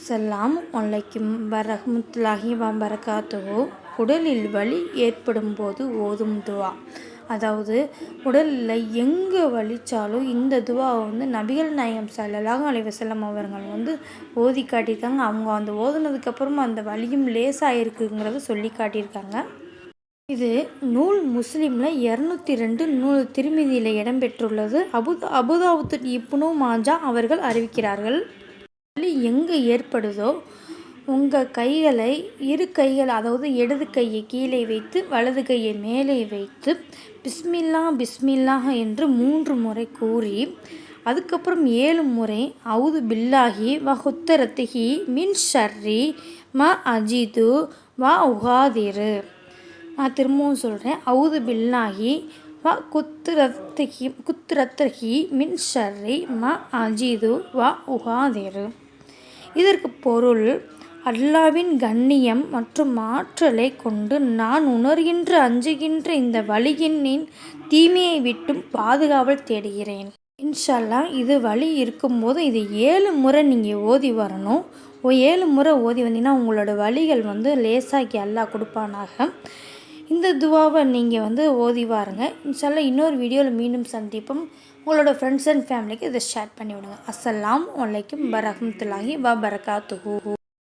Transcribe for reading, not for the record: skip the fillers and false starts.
அஸ்ஸலாமு அலைக்கும் வரஹ்மத்துல்லாஹி வபரகாத்துஹு. உடலில் வலி ஏற்படும் போது ஓதும் துவா. அதாவது உடலில் எங்கே வலிச்சாலும் இந்த துவாவை நபிகள் நாயகம் ஸல்லல்லாஹு அலைஹி வஸல்லம் அவர்கள் ஓதி காட்டியிருக்காங்க. அவங்க அந்த ஓதுனதுக்கப்புறமா அந்த வலியும் லேசாகிருக்குங்கிறத சொல்லி காட்டியிருக்காங்க. இது நூல் முஸ்லீமில் 202, நூல் திருமிதியில் இடம்பெற்றுள்ளது. அபுதாவுத் இப்னு மாஜா அவர்கள் அறிவிக்கிறார்கள். வலி எங்கே ஏற்படுதோ உங்கள் கைகளை இரு கைகள், அதாவது இடது கையை கீழே வைத்து வலது கையை மேலே வைத்து பிஸ்மில்லா பிஸ்மில்லா என்று 3 முறை கூறி அதுக்கப்புறம் 7 முறை அவுது பில்லாஹி வ குத்தரத்திஹி மின் ஷர்ரி ம அஜிது வ உகாதிரு. நான் திரும்பவும் சொல்கிறேன். அவுது பில்லாஹி வ குத்ரத்திஹி மின் ஷர்ரி ம அஜிது வ உகாதிரு. இதற்கு பொருள், அல்லாவின் கண்ணியம் மற்றும் ஆற்றலை கொண்டு நான் உணர்கின்ற அஞ்சுகின்ற இந்த வலியின் தீமையை விட்டும் பாதுகாவல் தேடுகிறேன். இன்ஷா அல்லாஹ் இது வலி இருக்கும்போது இது 7 முறை நீங்கள் ஓதி வரணும். 7 முறை ஓதி வந்தீங்கன்னா உங்களோட வலிகள் லேசாக்கி அல்லாஹ் கொடுப்பானாக. இந்த துவாவை நீங்கள் ஓதி வாருங்க. இன்ஷா அல்லாஹ் இன்னொரு வீடியோவில் மீண்டும் சந்திப்போம். உங்களோட ஃப்ரெண்ட்ஸ் அண்ட் ஃபேமிலிக்கு இதை ஷேர் பண்ணி விடுங்க. அஸ்ஸலாமு அலைக்கும் வரஹ்மத்துல்லாஹி வபரகாத்துஹு.